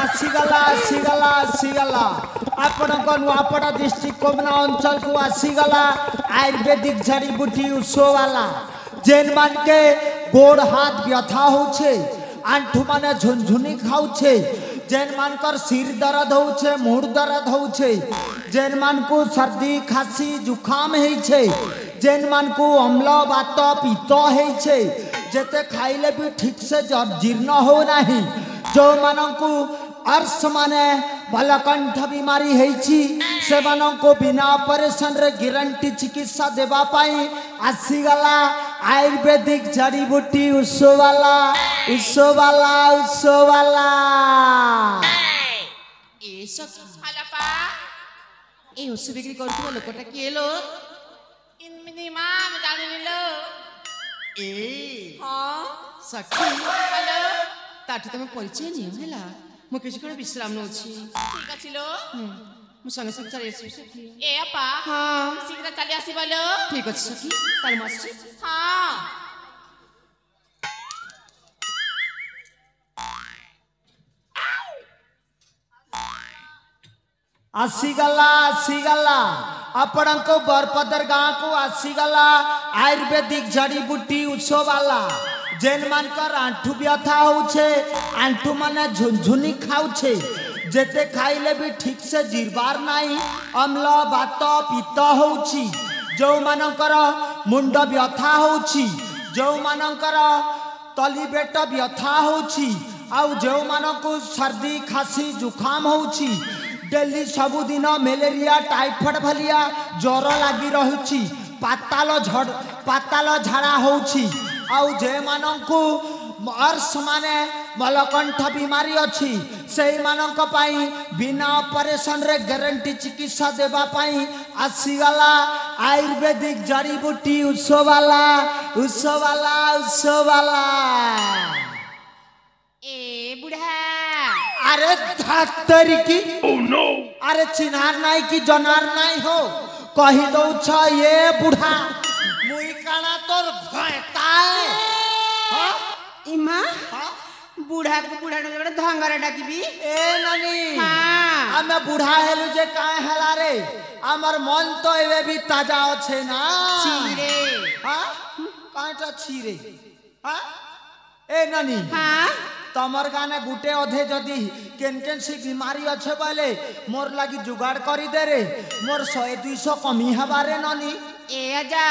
आसीगला आसीगला आसीगला आपण नुआपड़ा डिस्ट्रिक्ट कोमना अंचल को आसीगला आयुर्वेदिक जड़ी बूटी उत्सव वाला जेन मान के गोड़ हाथ व्यथा होछे आंठू माने झुनझुनी खाउछे जेन मानकर सिर दर्द होछे मुंड दर्द होछे जेन मान को सर्दी खांसी जुखाम हेछे जेन मान को अम्ल वात पित्त हेछे जेते खाइले भी ठीक से जीर्ण हो नहीं जो मानकु अर्श माने भलकंठ बीमारी हेछि से मानको बिना ऑपरेशन रे गारंटी चिकित्सा देबा पाई आसीगला आयुर्वेदिक जड़ी बूटी उत्सव वाला उत्सव वाला उत्सव वाला ए सखी हालापा ए उत्सव बिक्री करथुवा लोकटा केलो इनमिनी माम जानिलो ए हां सखी हेलो ताठी तमे परिचय नियो हैला मो किछ कोन विश्राम नउछि ठीक आछिलो मो संगे संगे चली आसी सखी ए अपा हां शीघ्र चली आसी बोलो ठीक अछि सखी ताल मासि हां आसीगला आसीगला आपण को बरपदर गाँव को आसीगला आयुर्वेदिक जड़ी बूटी उत्सव वाला जेन मानकर आंठू व्यथा होछे आंठू माने झुनझुनी खाउछे जेते खाइले भी ठीक से जीरबार नाही अम्ल वात पित्त होछि जो मानकर मुंड व्यथा होछि जो मानकर तली पेट व्यथा होछि आउ जो मानको सर्दी खांसी जुखाम होछि डेली सबुदिन मलेरिया टाइफॉइड भलिया ज्वर लगी रहुछि पाताल झाड़ा होछि आउ जे मानकु अर्श माने मलकंठ बीमारी अच्छी से मानक पाई बिना ऑपरेशन रे गारंटी चिकित्सा देबा पाई आसीगला आयुर्वेदिक जड़ी बूटी उत्सव वाला उत्सव वाला उत्सव वाला ए बुढ़ा अरे धातरी की oh, no. अरे चिन्हार नाई की जनार नाई हो कही दो ये बुढ़ा मुई काना तोर भयताए हां इमा बुढ़ा को बुढ़ा ने धंगरा डाकिबी ए ननी हां आमे बुढ़ा हेलु जे काहे हला रे हमर मन तो एवे भी ताजा अछि ना छीरे हां काटा छीरे हां ए ननी हां तमर गाने गुटे अधे जदि केन सी बीमारी अच्छे बोले मोर लगी जुगाड़ करी दे रे मोर 100-200 कमी हबारे ननी ए आजा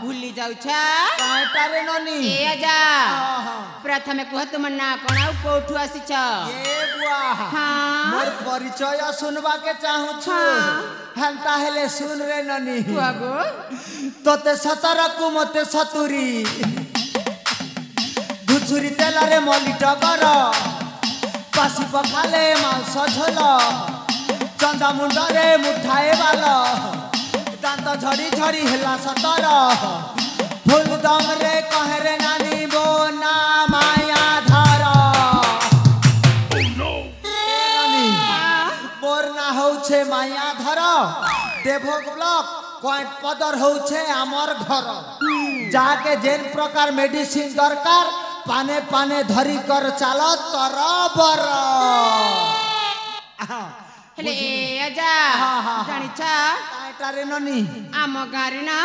भूली जाउ छा काटा रे ननी ए आजा प्रथमे कह तुम ना कोना कोठु आसी छ ए बुआ हां मोर परिचय सुनबा के चाहू छु हंता हेले सुन रे ननी बुआ गो तोते 17 को मते 70 धुचुरी तेलारे मलिट कर पासी पखाले मांस झोल चंदा मुंडरे मुठाए बाल दांत झड़ी झड़ी हेला सतर फूल दम रे कहरे नानी बो ना माया धर मोर ना होछे माया धर देवोग ब्लॉक पॉइंट पदर होछे आमर घर जाके जेन प्रकार मेडिसिन दरकार पाने पाने धरी कर चलो तरबर हेले ए आजा जानि छा काटा रे ननी आम गारी ना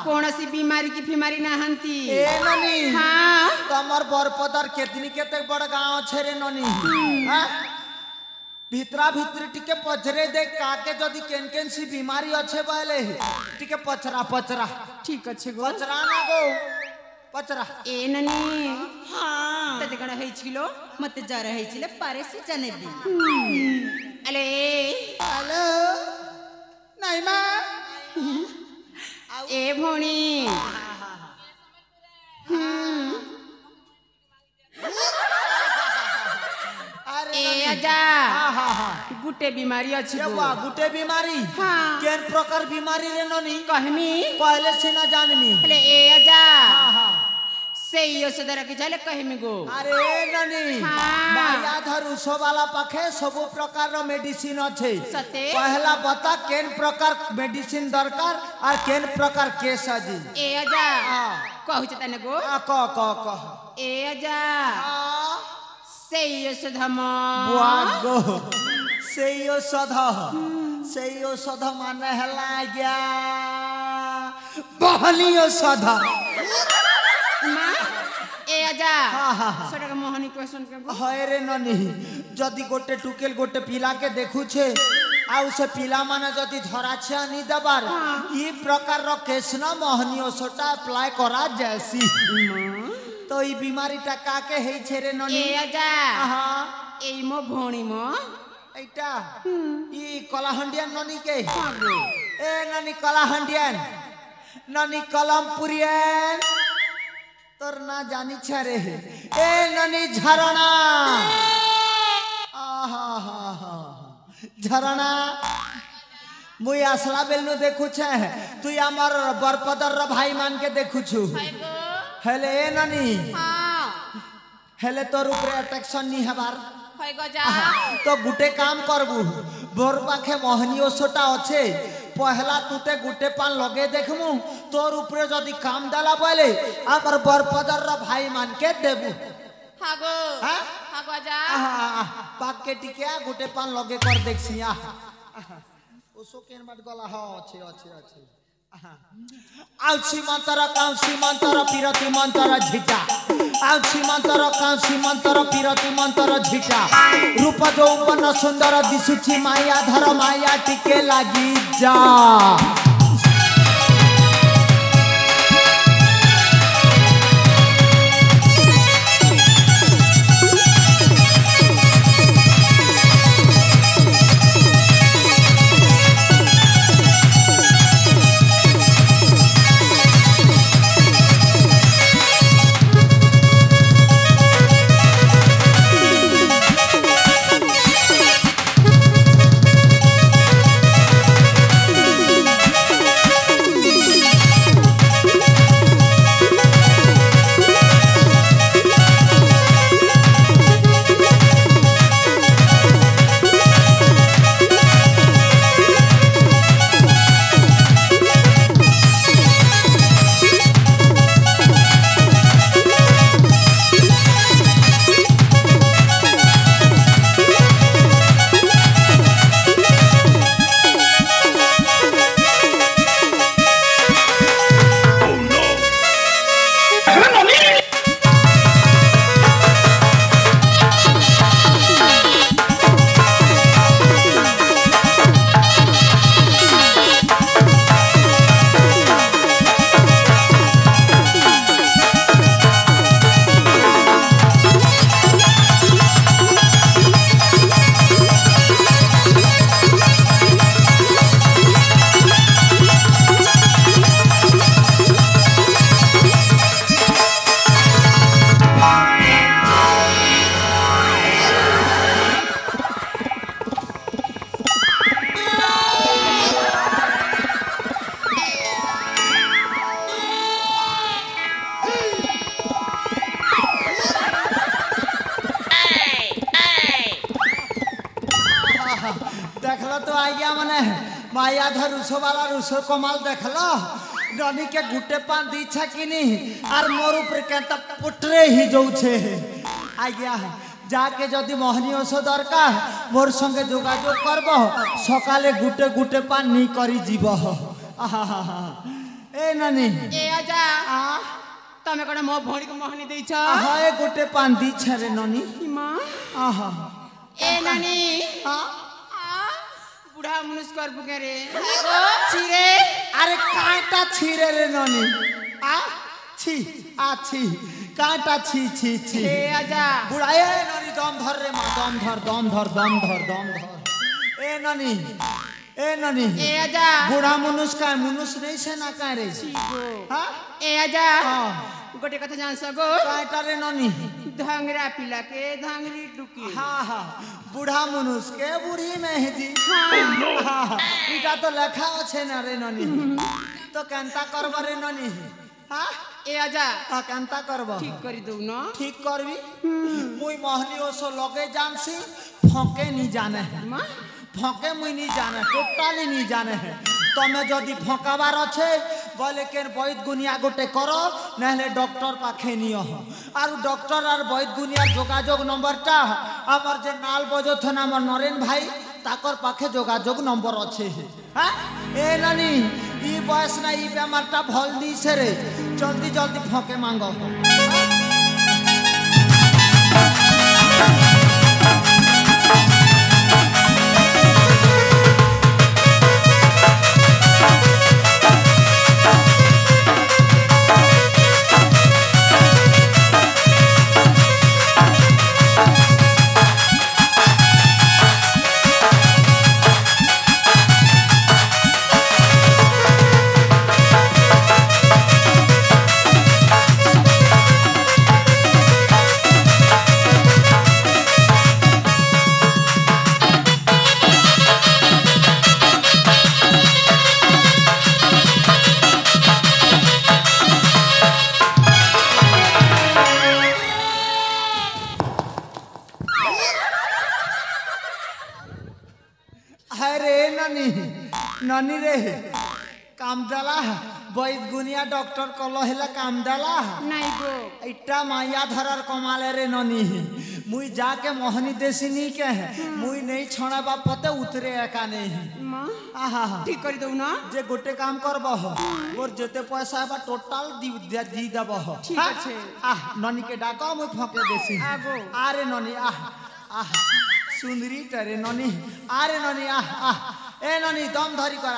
कोनसी बीमारी की फीमारी ना हंती ए ननी हां तमर बरपदर केतनी केते बड़ गांव छे रे ननी हां भितरा भितरी टिके पचरे दे काके जदी केन सी बीमारी अच्छे बाले टिके पचरा पचरा ठीक अच्छे गो पचरा ना गो पचरा ए ननी हां तते कण हेछिलो मते जर हेछिले पारे से जाने दी अले हेलो नाही मा ए भोणी ए आजा गुटे बीमारी अछि गो गुटे बीमारी हां केन प्रकार बीमारी रे ननी कहमी कहले से ना जाननी अरे ए आजा से यो से दर के चले कहमी गो अरे ननी माया धरु सब वाला पाखे सब प्रकार रो मेडिसिन अछि सते पहला बता केन प्रकार मेडिसिन दरकार और केन प्रकार केस अजी ए आजा कहू छ तने गो क ए ए आजा ସେଇ ଔଷଧ ମ ବୁଆଗୋ ସେଇ ଔଷଧ ମାନେ ହେଲା ଆଜ୍ଞା ବହନି ଔଷଧ ମା ଏ ଆଜା ହଁ, ହଁ, ହଁ। ସେଟା ମୋହनी କ୍वेश्चन के ହଏରେ ନନି ଯଦି ଗୋଟେ ଟୁକେଲ ଗୋଟେ ପିଲାକେ ଦେଖୁଛେ ଆଉ ସେ ପିଲାମାନେ ଯଦି ଧରାଛିଆ ନି ଦେବାର ଇ ପ୍ରକାରର କେସ୍ନ ମୋହନି ଔଷଧଟା ଆପ୍ଲାଏ କରା ଯାଇସି ତ ଇ ବିମାରୀଟା କାକେ ହେଇଛେ ରେ ନନି ଏ ଆଜା ଆହା ଏଇ ମୋ ଭଉଣୀ ମ এইটা ই কলাহান্ডিয়ান ননি কে আগো এ ননি কলাহান্ডিয়ান ননি কলমপুরিয়ান তোর না জানি ছারে এ ননি ঝরনা আহা হা হা ঝরনা মুই আসলা বেলনু দেখুছে তুই আমার বরপদর ভাই মানকে দেখুছু খাইবো হেলে এ ননি হ্যাঁ হেলে তোর উপরে অ্যাট্রাকশন নি হবার হই গজা তো গুটে কাম করবু বোর পাখে মোহনী ওষটা আছে পহলা তুতে গুটে পান লগে দেখমু তোর উপরে যদি কাম দেলা বলে আমার বরপদর ভাই মানকে দেবু হাগো হ্যাঁ হাগো যা পাককে টিকে গুটে পান লগে কর দেখছি ওসো কেন বাট গলা হ আছে আছে আছে আউছি মন্তর কাউছি মন্তর পিরতি মন্তর ঝিটা আউছি মন্তর কাউছি মন্তর পিরতি মন্তর ঝিটা রূপ যৌবন সুন্দর দিশুছি মায়া ধর মায়া টিকে লাগি যা देखल तो आइया मने माया धर रुसो वाला रुसो कमाल देखल ननी के गुटे पान दीछा कि नहीं आर मोर ऊपर केता पुटरे ही जाउछे आइया जाके जदि मोहनी ओषो दरकार मोर संगे जोगाजोग करबो सकाले गुटे गुटे पान नी करी जीव ए ननी ए आजा तमे कोन मो भौणी को मोहनी देइछ हाय गुटे पान दीछा रे ननी मां आहा ए नानी बुढ़ा मनुष्य कर बुके रे छिरे अरे कांटा छिरे रे ननी छी छी कांटा छी छी छी ए आजा बुढ़ा ए ननी दम धर रे मां दम धर ए ननी ए आजा बुढ़ा मनुष्य का मनुष्य नहीं से ना का रे हां ए आजा गोटे कथा जान सगो कांटा रे ननी धांगरा पिला के धांगरी डुकी हां बुढ़ा मनुष्य के बूढ़ी मेहदी हां इटा तो लेखा আছে ना रे ननी तो कांता करब रे ननी हां ए आजा कांता करब ठीक करी दउ न ठीक करबी मुई मोहनी ओसो लगे जानसी फके नहीं जाने है फके मुई नहीं जाने टोटाली नहीं जाने है तमे जदि फकाबार अच्छे বলে কেন বৈদ গুনিয়া গোটে কর নাহলে ডক্টর পাখে নিও আর ডক্টর আর বৈদ গুনিয়ার যোগাযোগ নম্বরটা আমার যে নাল বজথন আমার নরেন ভাই তাকর পাখে যোগাযোগ নম্বর আছে হ্যাঁ এ নানি ই বয়স না ই বেমারটা ভাল দিছে রে জলদি জলদি ফকে মাঙ্গ नानी रे काम दाला बैद गुनिया डॉक्टर कलो हेला काम दाला नहीं गो इट्टा माया धरार कमाले रे ननी मुई जाके मोहनी देसिनी के मुई नहीं छोड़ा बा पते उतरे एका नहीं मां आहा ठीक कर दऊ ना जे गोटे काम करबो मोर जते पैसा बा टोटल दी देबो ठीक আছে ननी के डाको मुई फके देसी आगो आरे ननी सुंदरी टरे ननी आरे ननी ए ननी दम धरी कर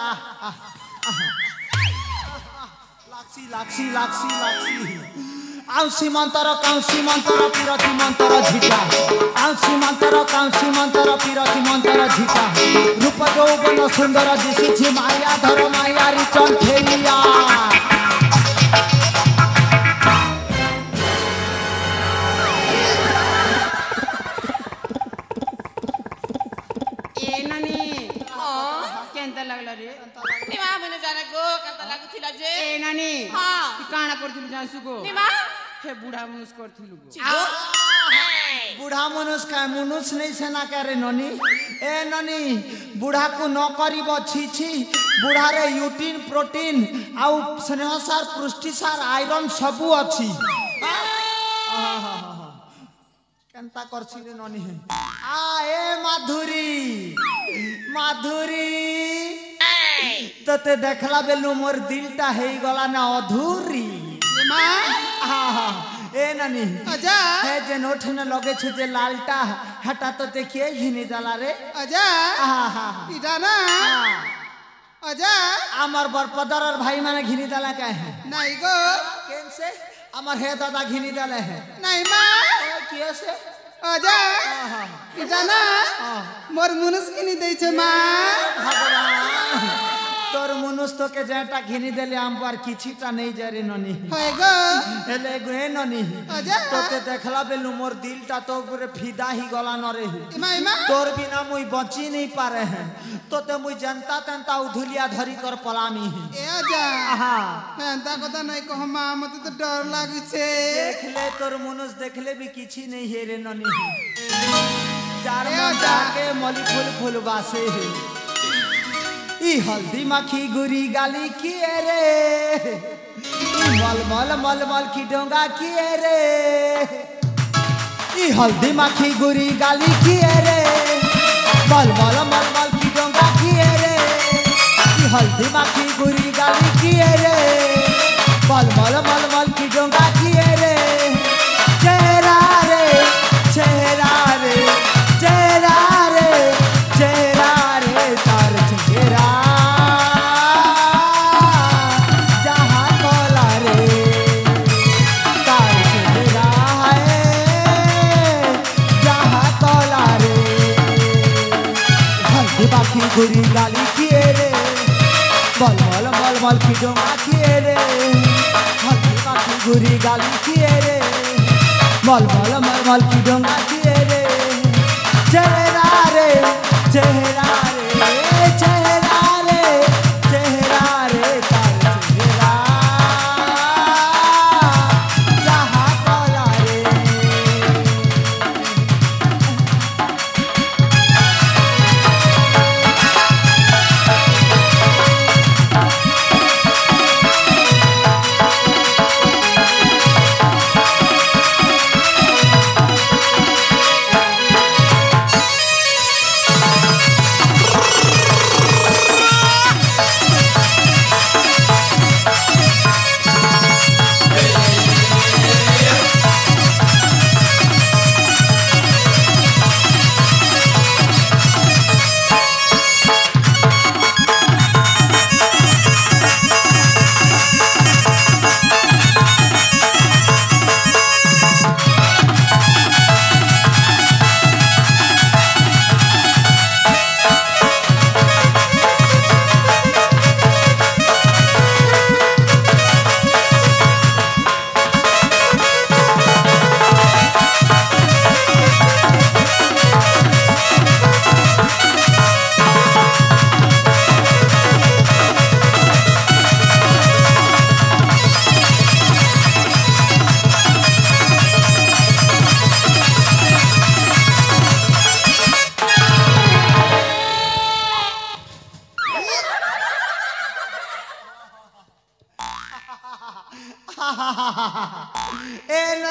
लाक्सी लाक्सी लाक्सी लाक्सी आउसी मंतर काउसी मंतर पिरती मंतर झिका आउसी मंतर काउसी मंतर पिरती मंतर झिका रूप यौवन सुंदर दिसी माया धर माया रिचन फेरिया लागला रे निमा मने जाने गो कंता लागुथिला जे ए नानी हां ती काना करथिलु जासु गो निमा हे बुढ़ा मनुष्य करथिलु गो बुढ़ा मनुष्य का मनुष्य नहीं सेना करे ननी ए ननी बुढ़ा को न करिब छी छी बुढ़ा रे यूटिन प्रोटीन आउ स्नेह सार पुष्टि सार आयरन सबु अछि कंता करछि रे ननी ए माधुरी माधुरी तते देखला बेलु मोर दिलटा हे गला ना अधूरी मां ए नानी आजा हे जे नोठ न लगे छ जे लालटा हटा तो देखिए घिनी जाला रे आजा इटा ना आजा आमार बरपदर और भाई माने घिनी जाला का है नहीं गो केन से आमार हे दादा घिनी डाले है नहीं मां किए से आजा इटा ना मोर मुनुस घिनी दै छ मां भगवान तोर मनुष तो के जेटा घिनी देले आम पर किछिटा नहीं जरे ननी होय गो एले गए ननी आजा तोते देखला बेलु मोर दिलटा तो पूरे फिदा ही गला न रे इमा तोर बिना मुई बची नहीं पारे हैं तोते मुई जनता तंता उधुलिया धरी कर पलामी ए आजा आहा एंता कथा नहीं कह मां मते तो डर लागु छे देखले तोर मनुष देखले भी किछि नहीं हे रे ननी चार मन जाके मली फूल फूल बासे है ई हल्दी माखी गुरी गाली किए रे ई मल मल मल मल की डोंगा किए रे ई हल्दी माखी गुरी गाली किए रे मल मल मल मल की डोंगा किए रे ई हल्दी माखी गुरी गाली किए रे मल मल मल मल की डोंगा किए रे चेहरा रे चेहरा रे चेहरा रे चेहरा रे तार चेहरा जहाँ कोला रे तार चेहरा है जहाँ कोला रे हल्दी बाकी गुरी गाली किए रे मल मल मल मल की डोंगा किए रे हल्दी बाकी गुरी गाली किए रे मल मल मल मल की डोंगा किए रे चेहरा रे चेहरा रे चेहरा रे चेहरा रे तार चेहरा जहाँ कोला रे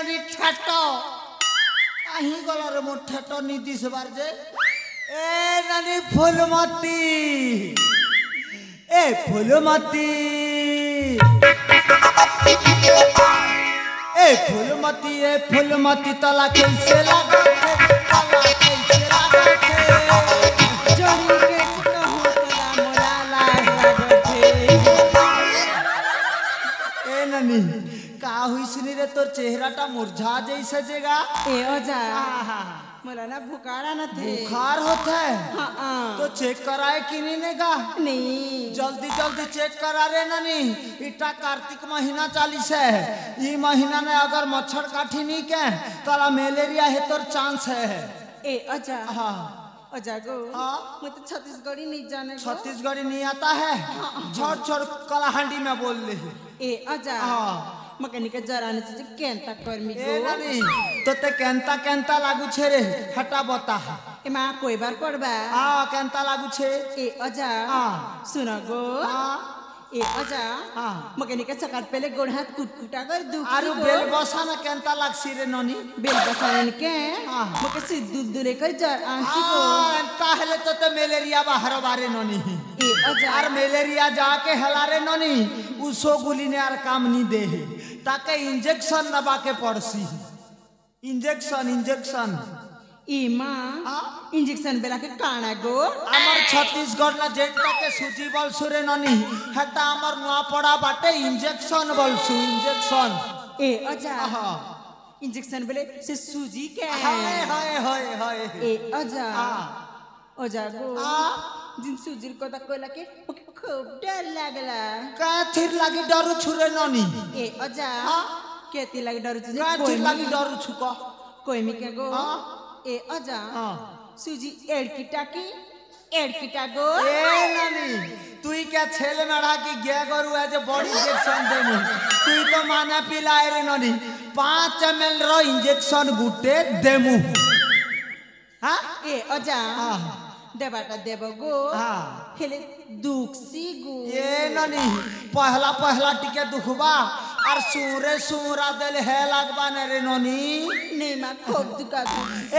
ननी ठेटो कहीं गला रे मोर ठेटो नीति से बार जे ए ननी फूलमती ए फूलमती ए फूलमती तला कैसे लगा तला कैसे लगा जोड़ी कैसे कहूँ तोला मोला लाज लागथे ए ननी का हुई सुनी रे तोर चेहराटा मुरझा जैसे जेगा ए ओजा मोला ना बुखार न थे बुखार होता है हाँ तो चेक कराए कि नहीं नेगा नहीं जल्दी जल्दी चेक करा रे ननी इटा कार्तिक महीना चालीस है ये महीना में अगर मच्छर काठी नहीं के तोला मलेरिया है तोर चांस है ए ओजा हाँ ओजा गो हाँ मैं तो छत्तीसगढ़ी नहीं जाने गो छत्तीसगढ़ी नहीं आता है छोड़ छोड़ कलाहांडी में बोल ले ए ओजा हाँ मकनी जरा ने केंता कर्मी ए गो ननी तो ते केंता केंता लागू छे रे हटा बता ए माँ कोई बार पड़बा हाँ केंता लागू छे ए ओजा हाँ सुनो गो हाँ ए ओजा हाँ मकनी के सकात पहले गोड़ हाथ कुटकुटा कर दुख आरु बेल बसा ना केंता लागसी रे ननी बेल बसाने के हाँ। मके से दूध दूरे कर जर आंची को ताहले तो ते मलेरिया बाहर बारे ननी ए ओजा आर मलेरिया जाके हलारे ननी उसो गुली ने आर काम नहीं दे ताके इंजेक्शन दबा के पड़सी इंजेक्शन इंजेक्शन ई माँ इंजेक्शन बेला के काना गो आमर छत्तीसगढ़ ना जेटा के सूची बल सुरे ननी हटा आमर नुआ पड़ा बाटे इंजेक्शन बलसु इंजेक्शन ए ओजा हाँ इंजेक्शन बेले से सूजी के हाय हाय हाय हाय ए ओजा हाँ ओजा गो हाँ जिन सूजी को तक कोला के ओके खूब डर लागला का थिर लागी डरू छुरे ननी ए ओजा हाँ केती लगी डर तुझे का थिर लागी डरू छुको कोई मी के गो हाँ ए ओजा हाँ सूजी एड़किटा गो ए ननी तुई क्या छेले मेढ़ा की गे गरु है जो बॉडी इंजेक्शन देमु तुई तो माना पिलाए रे ननी 5 ml रो इंजेक्शन गुटे देमु हाँ ए ओजा हाँ देबाटा देबो गो हाँ हेले दुख सी गो ये ननी पहला पहला टिके दुखबा और सूरे सूरा दिल है लगबा ने रे ननी नहीं माँ खूब दुखा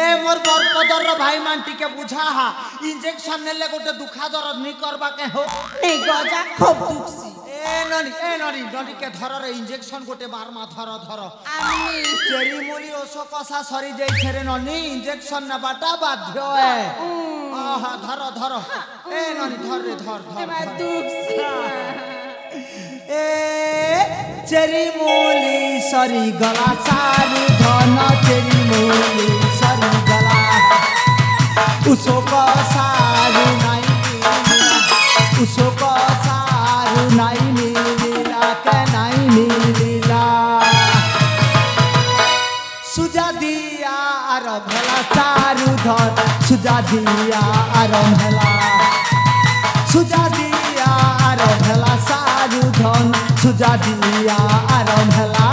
ए मोर बर पदर रो भाई मान टिके बुझा हा इंजेक्शन ने ले गोटे दुखा दर्द नहीं करबा के हो नहीं गोजा खूब दुख सी ए ननी ननी के धर रे इंजेक्शन गोटे बार मा धर आमी चेरी मोली ओसो कसा सरी जाई छे रे ननी इंजेक्शन न बाटा बाध्य है आहा धर ए ननी धर रे धर माँ दुख सी ए चेरी मोली सरी गला सारी धन चेरी मोली सरी गला उसो का सारू नहीं मिला उसो का सारू नहीं मिला के नहीं मिला सुजा दिया आर भला सारू धन सुजा दिया आर भला सुजा दिया आर भला सारू धन सुजा दिया आर भला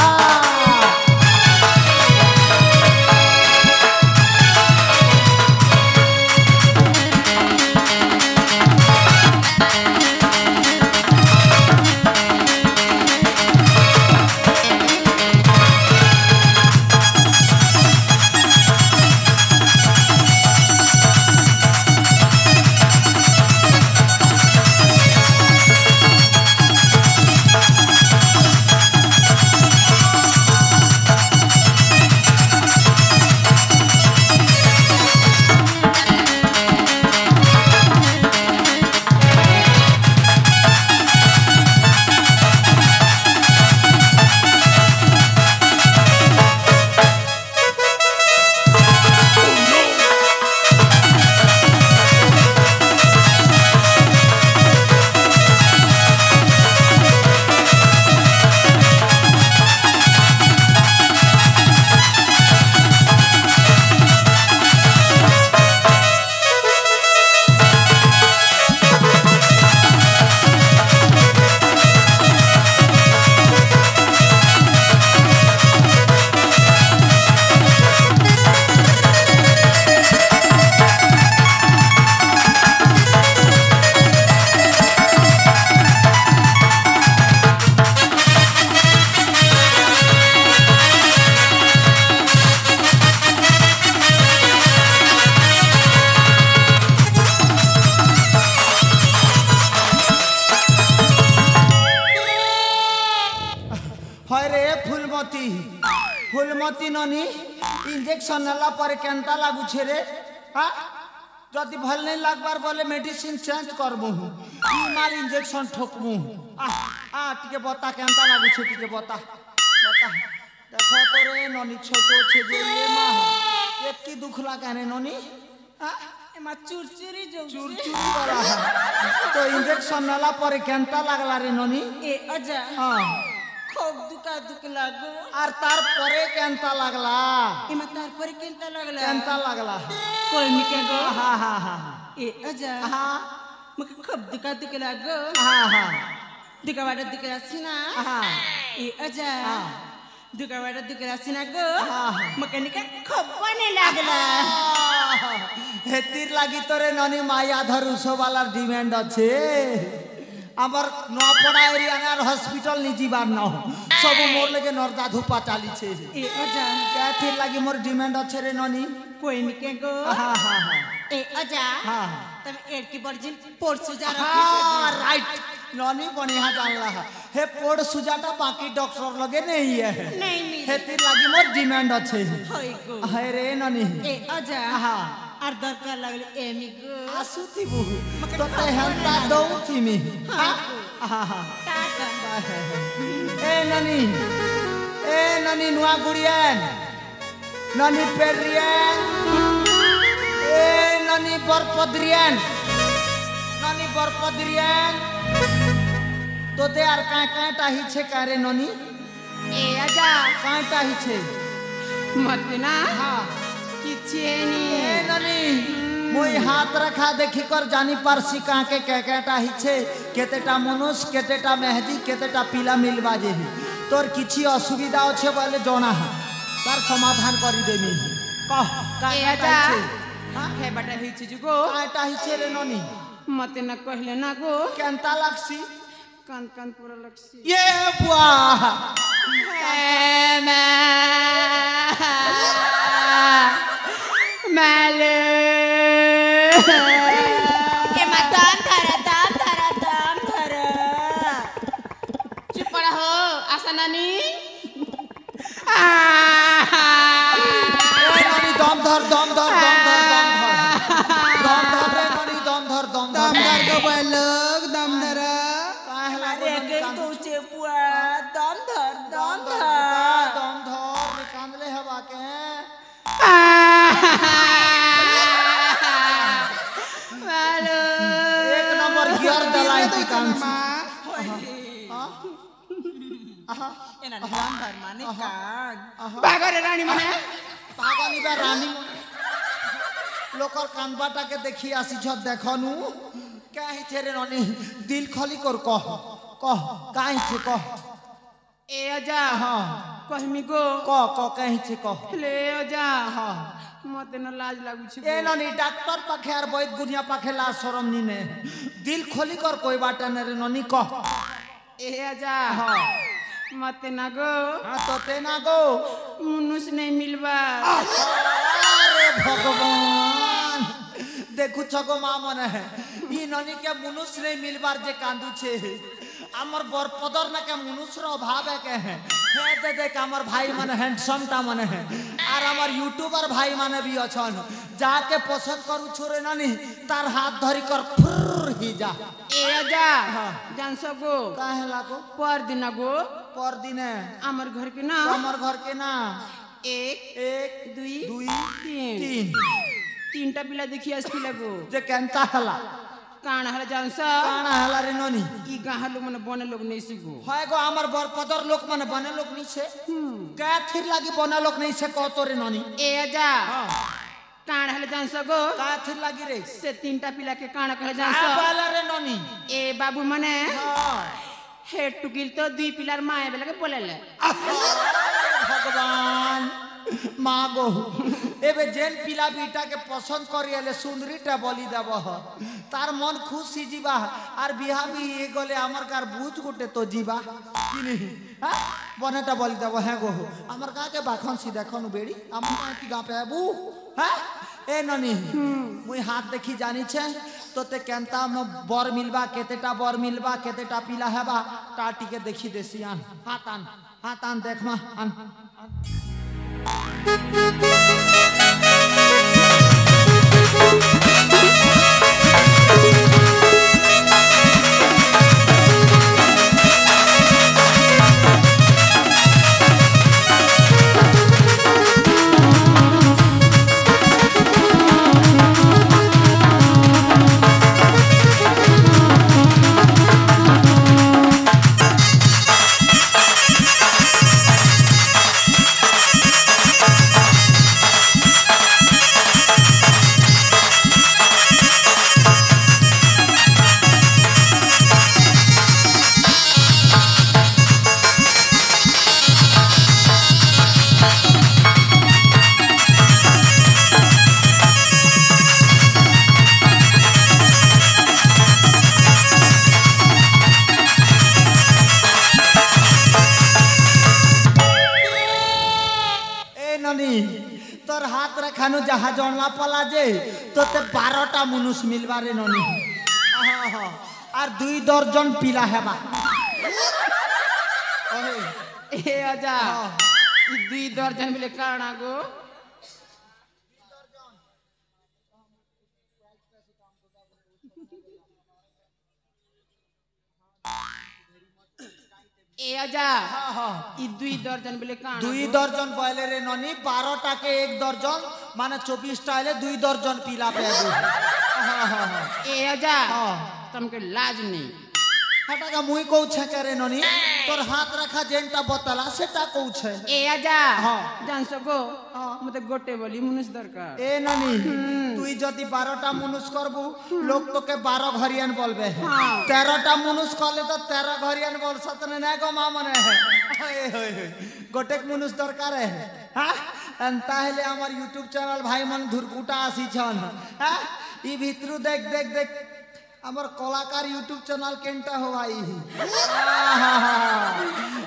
फुलमती ननी इंजेक्शन नेला पर केनता लागू छे रे हां जदि भल नहीं लागबार बोले मेडिसिन चेंज करबू ई मार इंजेक्शन ठोकबू आ टिके बता केनता लागू छे टिके बता देखो तो रे ननी छोटो छे जे ये मां एतकी दुख लागे रे ननी हां एमा चुरचुरी जो चुरचुरी वाला है तो इंजेक्शन नेला पर केनता लागला रे ननी ए अजा हां खूब दुख लागो आर तार परे केनता लागला एमा तार पर केनता लागला केनता लागला कोई निके गो हा ए अजा हा मके खूब दुख लागो हा दुखवाड़ा दुख रासिना हा ए अजा दुखवाड़ा दुख रासिना गो हाँ। मके निके खूब बने लागला हेतिर লাগি তোরে ননি মায়া ধরুসো वाला डिमांड আছে আমার নপড়া এরিয়ার হসপিটাল নি जीवार न सब मोर लगे नरदा धुपा चालीছে ए अजा কেথির লাগি मोर डिमांड আছে रे ननी कोई निके गो हाँ ए अजा हाँ तम एड की वर्जिन पोर सुजा हाँ राइट ननी बढ़िया जानला हे पोड़ सुजाटा बाकी डॉक्टर लगे नहीं है नहीं मिले हेतिर লাগি मोर डिमांड আছে होई गो हाय रे ननी ए अजा हाँ আর দরকার লাগলে এমি গো আসুতি বহু তো তে হেলতা দউতি মি টাকা এ ননি নুয়া গুড়িয়ান ননি পেরিয়ান এ ননি বরপদ্রিয়ান তোতে আর কাঁটা হিছে কারে ননি ए अजा কাঁটা হিছে मत ना হ্যাঁ किचेनी ए ननी मुई हाथ रखा देखी कर जानी पारसी काके केकेटा हिचे केतेटा मनुष केतेटा मेहदी केतेटा पीला मिलबा जे तोर किछि असुविधा আছে বলে জনা তার সমাধান করি দেমি কহ ए কাটা अजा হিছে हे बटा हिची जुगो কাটা হিছে রে ননি मत ना कहले ना गो কেনতা লাগছি कान कान पूरा लक्सी ये बुआ माले ए मदान दाम धरा चुप पड़ा हो आशा नानी ए ननी दम धर रे ननी दम धर को बलग दम धरा काहे लागो एक तो चेपुआ दम धर दम धर कांदले हवा के मालो एक नंबर गियर दलाई की कांसी एना दम धर माने कान बागरे रानी माने पागनी बा रानी लोकर कानबाटा के देखी आसी छ देखनु काहे छे रे ननी दिल खाली कर कह काहे छे कह ए अजा हां कहमी गो काहे छे कह ले अजा हां मते न लाज लागु छी ए ननी डॉक्टर पाखे आर वैद्य गुनिया पाखे ला शरम नी ने दिल खोली कर कोई बाटा न रे ननी कह ए अजा हां मते न गो हां तो ते ना गो मुनुस नहीं मिलबा अरे भगवान देखु छगो मा मने है ई ननी के मनुष्य नहीं मिलबार जे कांदू छे हमर बरपदर ना के मनुष्य रो अभाव है के है हे देख हमर भाई माने हैंडसम ता माने है और हमर यूट्यूबर भाई माने भी अछन जाके पसंद करू छोरे ननी तार हाथ धरी कर फुर ही जा ए अजा जान सगो काहे लागो पर दिन गो पर दिने हमर घर के ना हमर घर के ना एक एक दुई दुई तीन तीन तीनटा पिला देखी असती लगो जे केनता हला कान हला जान स काना हला रे ननी ई गाह लोग मन बने लोग नहीं सिगो হয় গো আমার বরপদর লোক মানে বনে লোক নিছে কাথির লাগি বনে লোক নিছে কত রে ননি ए अजा हां कान हला जान सगो काथिर लागी रे से तीनटा पिला के कान कह जान आ स बाला रे ननी ए बाबू मने हां हेड टुकिल तो दुई पिलार माए बेला के बोलेले भगवान मागो एबे जेन पिला बीटा के पसंद करिएले सुंदरीटा बलि देब तार मन खुशी जीवा आर बिहा भी ए गले हमर कार बुझ गुटे तो जीवा कि नहीं हां बनेटा बलि देब हे गो हमर का के बाखन सी देखनु बेड़ी हमर का की गा पे आबू हां ए ननी मुई हाथ देखी जानी छे तोते केनता में बर मिलबा केतेटा बर मिलबा केतेटा पिला हेबा टाटी के देखी देसियान हाथ आन हाथ आन देख मा आन तोर हाथ रखानु जहा जनवा पला जे तोते 12टा मनुष मिलबारे ननी और 2 दर्जन पिला हेबा ए आजा 2 दर्जन मिले काना गो ए आजा ई 2 दर्जन बिले काना 2 दर्जन बोले रे ननी 12टा के 1 दर्जन माने 24टा ले 2 दर्जन पीला पे ए आजा तुमके लाज नहीं हटा का मुई कहू छे करे ननी तोर हाथ रखा जेनटा बतला सेटा कहू छे ए आजा जान सको मते गोटे बोली मनुष्य दरकार ए ननी तुई जदी 12टा मनुष्य करबू लोग तो के 12 घरियान बोलबे 13टा मनुष्य करले तो 13 घरियान बोल सतने ना गो मा मने है गोटे मनुष्य दरकार है हां ताहले हमर YouTube चैनल भाई मन धुरकुटा आसी छन हां ई भितरु देख देख देख हमर कलाकार YouTube चैनल केनटा हो भाई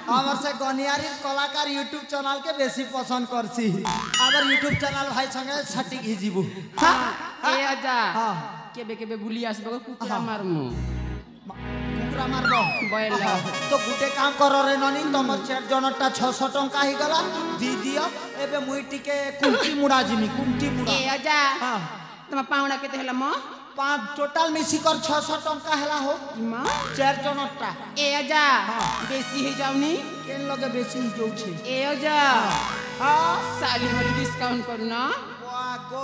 हमर से गनियारी कलाकार YouTube चैनल के बेसी पसंद करसी हमर YouTube चैनल भाई संगे छटी घिजिबू ए आजा केबे केबे गुली आसबो कुकुरा मारमु कुकुरा मारबो बयला तो गुटे काम करो रे ननी तमर 4 जनटा 600 टंका ही गला दी दियो एबे मुई टिके कुंटी मुड़ा जिमी कुंटी मुड़ा ए आजा तम पाउडा केते हला म 5 टोटल मिसी कर 600 टंका हला हो मां 4 जनटा ए आजा बेसी ही जाउनी केन लगे बेसी ही जाउ छे ए आजा साली मोली डिस्काउंट करू ना वागो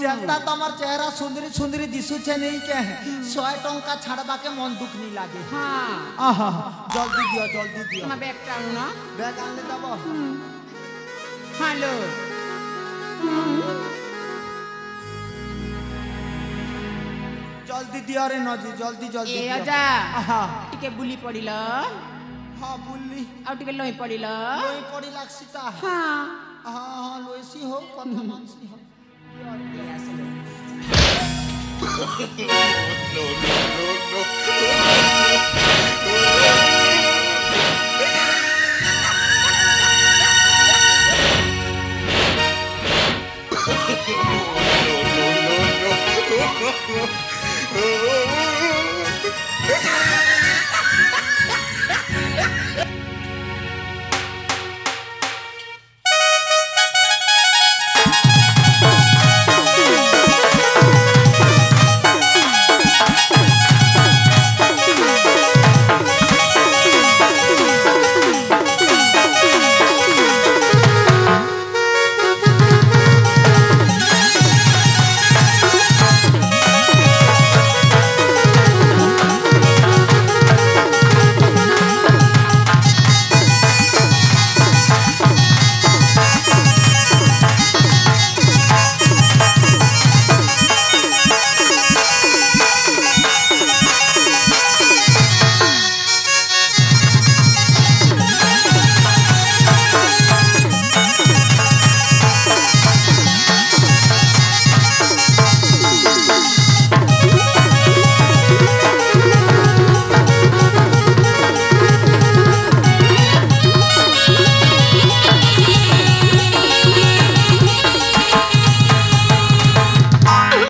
जेता तमर चेहरा सुंदरी सुंदरी दिसु छे नहीं के 100 टंका छाड़बा के मन दुख नहीं लागे हां आहा जल्दी दियो तम बैग टानु ना बैग आन ले दबो हेलो जल्दी दियो रे नजी जल्दी ए आजा टिके बुली पडिल हां बुली आ टिके लई पडिल लोई पड़ी लागसीता हां हां लोईसी हो कथा मानसी हो no.